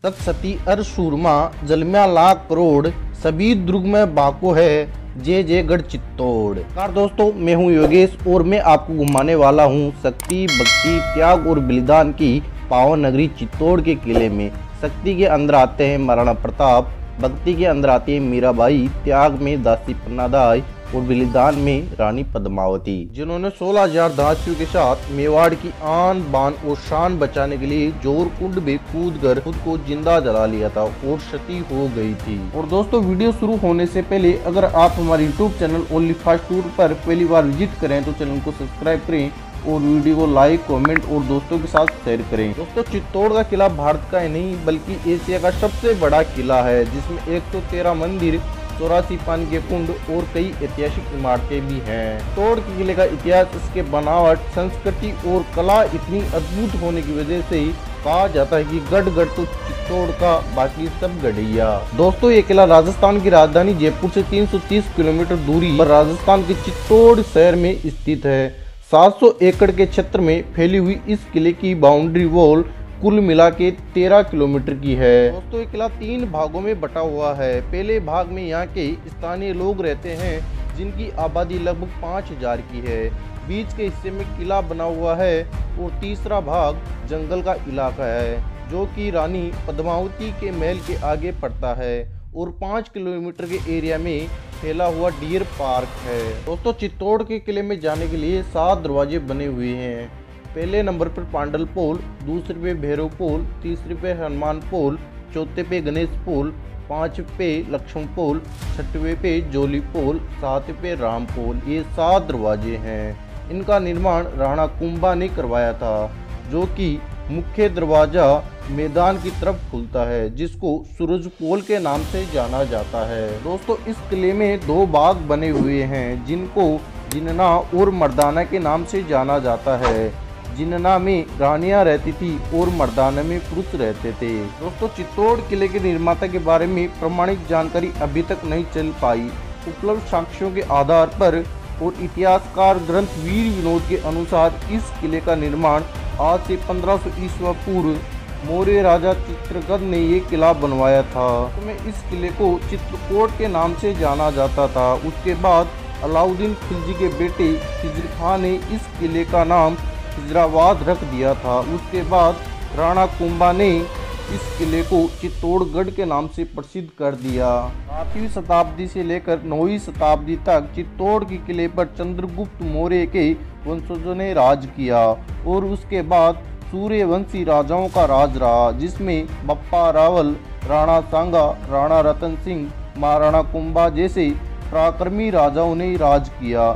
तत्सती अर सूरमा जलम्या लाख करोड़, सभी दुर्ग में बाको है जे जे गढ़ चित्तौड़। नमस्कार दोस्तों, मैं हूं योगेश और मैं आपको घुमाने वाला हूं शक्ति, भक्ति, त्याग और बलिदान की पावन नगरी चित्तौड़ के किले में। शक्ति के अंदर आते हैं महाराणा प्रताप, भक्ति के अंदर आती है मीराबाई, त्याग में दासी पन्नादाई और बलिदान में रानी पद्मावती, जिन्होंने 16,000 दासियों के साथ मेवाड़ की आन बान और शान बचाने के लिए जोर कुंड में कूद कर खुद को जिंदा जला लिया था और सती हो गई थी। और दोस्तों, वीडियो शुरू होने से पहले अगर आप हमारे YouTube channel only fast tour पर पहली बार विजिट करें तो चैनल को सब्सक्राइब करें और वीडियो को लाइक, कमेंट और दोस्तों के साथ शेयर करें। दोस्तों, चित्तौड़ का किला भारत का ही नहीं बल्कि एशिया का सबसे बड़ा किला है, जिसमें 113 मंदिर, 84 पानी के कुंड और कई ऐतिहासिक इमारतें भी हैं। चित्तौड़ के किले का इतिहास, इसके बनावट, संस्कृति और कला इतनी अद्भुत होने की वजह से कहा जाता है कि गढ़ गढ़ तो चित्तौड़ का, बाकी सब गढ़िया। दोस्तों, ये किला राजस्थान की राजधानी जयपुर से 330 किलोमीटर दूरी पर राजस्थान के चित्तौड़ शहर में स्थित है। 700 एकड़ के क्षेत्र में फैली हुई इस किले की बाउंड्री वॉल कुल मिला के 13 किलोमीटर की है। दोस्तों, ये किला 3 भागों में बटा हुआ है। पहले भाग में यहाँ के स्थानीय लोग रहते हैं, जिनकी आबादी लगभग 5,000 की है। बीच के हिस्से में किला बना हुआ है और तीसरा भाग जंगल का इलाका है, जो कि रानी पद्मावती के महल के आगे पड़ता है और 5 किलोमीटर के एरिया में फैला हुआ डियर पार्क है। दोस्तों, चित्तौड़ के किले में जाने के लिए 7 दरवाजे बने हुए हैं। पहले नंबर पर पांडल पोल, दूसरे पे भैरव पोल, तीसरे पे हनुमान पोल, चौथे पे गणेश पोल, 5 पे लक्ष्मण पोल, 6वें पे जोली पोल, 7वें पे राम पोल। ये 7 दरवाजे हैं। इनका निर्माण राणा कुंभा ने करवाया था, जो कि मुख्य दरवाजा मैदान की तरफ खुलता है, जिसको सूरज पोल के नाम से जाना जाता है। दोस्तों, इस किले में 2 बाग बने हुए हैं, जिनको जिन्ना और मर्दाना के नाम से जाना जाता है। जिन्ना में रानियां रहती थी और मर्दाना में पुरुष रहते थे। दोस्तों, चित्तौड़ किले के निर्माता के बारे में प्रामाणिक जानकारी अभी तक नहीं चल पाई। उपलब्ध साक्ष्यों के आधार पर और इतिहासकार ग्रंथ वीर विनोद के अनुसार इस किले का निर्माण आज से 1500 ईस्वी पूर्व मौर्य राजा चित्रगुप्त ने ये किला बनवाया था। तो इस किले को चित्रकोट के नाम से जाना जाता था। उसके बाद अलाउद्दीन खिलजी के बेटे खिजर खान ने इस किले का नाम खिजराबाद रख दिया था। उसके बाद राणा कुंभा ने इस किले को चित्तौड़गढ़ के नाम से प्रसिद्ध कर दिया। 7वीं शताब्दी से लेकर 9वीं शताब्दी तक चित्तौड़ के किले पर चंद्रगुप्त मौर्य के वंशजों ने राज किया और उसके बाद सूर्यवंशी राजाओं का राज रहा, जिसमें बप्पा रावल, राणा सांगा, राणा रतन सिंह, महाराणा कुंभा जैसे पराक्रमी राजाओं ने राज किया।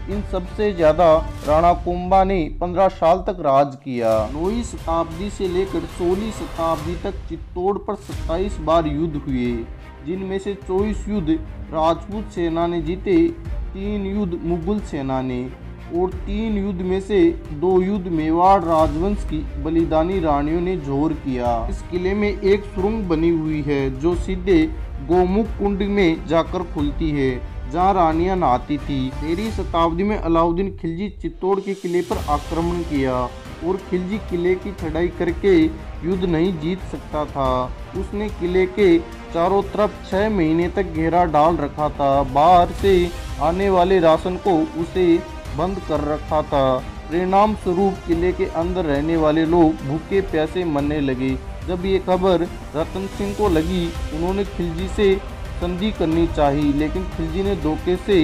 इन सबसे ज्यादा राणा कुंभा ने 15 साल तक राज किया। 9वीं शताब्दी से लेकर 16वीं शताब्दी तक चित्तौड़ पर 27 बार युद्ध हुए, जिनमें से 24 युद्ध राजपूत सेना ने जीते, 3 युद्ध मुगल सेना ने और 3 युद्ध में से 2 युद्ध मेवाड़ राजवंश की बलिदानी रानियों ने जोर किया। इस किले में एक सुरंग बनी हुई है, जो सीधे गोमुख कुंड में जाकर खुलती है, जहाँ रानियां नहाती थी। 13वीं शताब्दी में अलाउद्दीन खिलजी चित्तौड़ के किले पर आक्रमण किया और खिलजी किले की चढ़ाई करके युद्ध नहीं जीत सकता था। उसने किले के चारों तरफ 6 महीने तक घेरा डाल रखा था। बाहर से आने वाले राशन को उसे बंद कर रखा था। परिणाम स्वरूप किले के अंदर रहने वाले लोग भूखे प्यासे मरने लगे। जब ये खबर रतन सिंह को लगी, उन्होंने खिलजी से संधि करनी चाहिए, लेकिन खिलजी ने धोखे से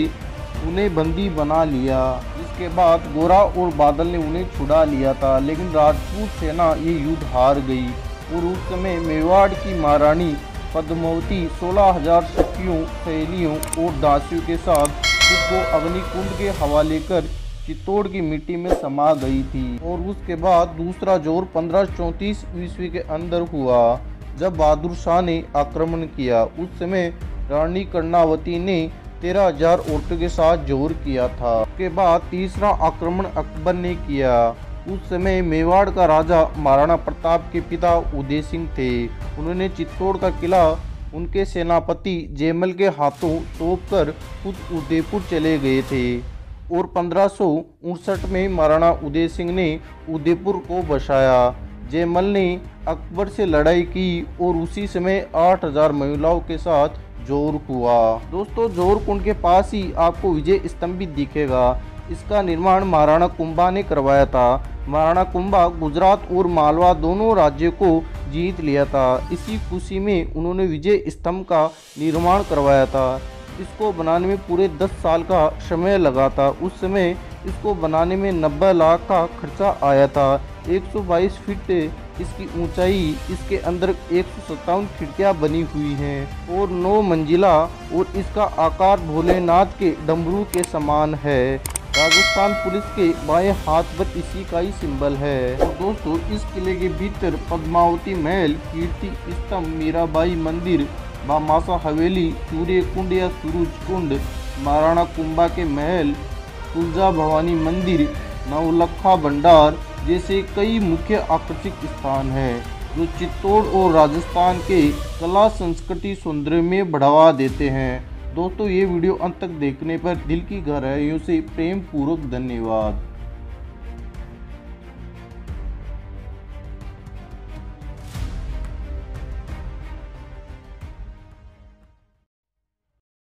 उन्हें बंदी बना लिया। इसके बाद गोरा और बादल ने उन्हें छुड़ा लिया था, लेकिन राजपूत सेना ये युद्ध हार गई और उस समय मेवाड़ की महारानी पद्मावती 16,000 सखियों, सहेलियों और दासियों के साथ खुद को अग्निकुंड के हवाले कर चित्तौड़ की मिट्टी में समा गई थी। और उसके बाद दूसरा जोर 1534 ईस्वी के अंदर हुआ, जब बहादुर शाह ने आक्रमण किया। उस समय रानी कर्णावती ने 13,000 औरतों के साथ जोर किया था। उसके बाद तीसरा आक्रमण अकबर ने किया। उस समय मेवाड़ का राजा महाराणा प्रताप के पिता उदय सिंह थे। उन्होंने चित्तौड़ का किला उनके सेनापति जयमल के हाथों सौंपकर खुद उदयपुर चले गए थे और 1559 में महाराणा उदय सिंह ने उदयपुर को बसाया। जयमल ने अकबर से लड़ाई की और उसी समय 8000 महिलाओं के साथ जोर हुआ। दोस्तों जोर कुंड के पास ही आपको विजय स्तंभ भी दिखेगा। इसका निर्माण महाराणा कुंभा ने करवाया था। महाराणा कुंभा गुजरात और मालवा दोनों राज्यों को जीत लिया था। इसी खुशी में उन्होंने विजय स्तंभ का निर्माण करवाया था। इसको बनाने में पूरे 10 साल का समय लगा था। उस समय इसको बनाने में 90 लाख का खर्चा आया था। 122 फीट इसकी ऊंचाई, इसके अंदर 157 खिड़कियां बनी हुई हैं और 9 मंजिला और इसका आकार भोलेनाथ के डमरू के समान है। राजस्थान पुलिस के बाएं हाथ पर इसी का ही सिंबल है। और दोस्तों इस किले के भीतर पद्मावती महल, कीर्ति स्तंभ, मीराबाई मंदिर, बामासा हवेली, सूर्य कुंड या सूरज कुंड, महाराणा कुंभा के महल, तुलजा भवानी मंदिर, नवलखा भंडार जैसे कई मुख्य आकर्षक स्थान हैं जो चित्तौड़ और राजस्थान के कला संस्कृति सौंदर्य में बढ़ावा देते हैं। दोस्तों ये वीडियो अंत तक देखने पर दिल की गहराइयों से प्रेम पूर्वक धन्यवाद।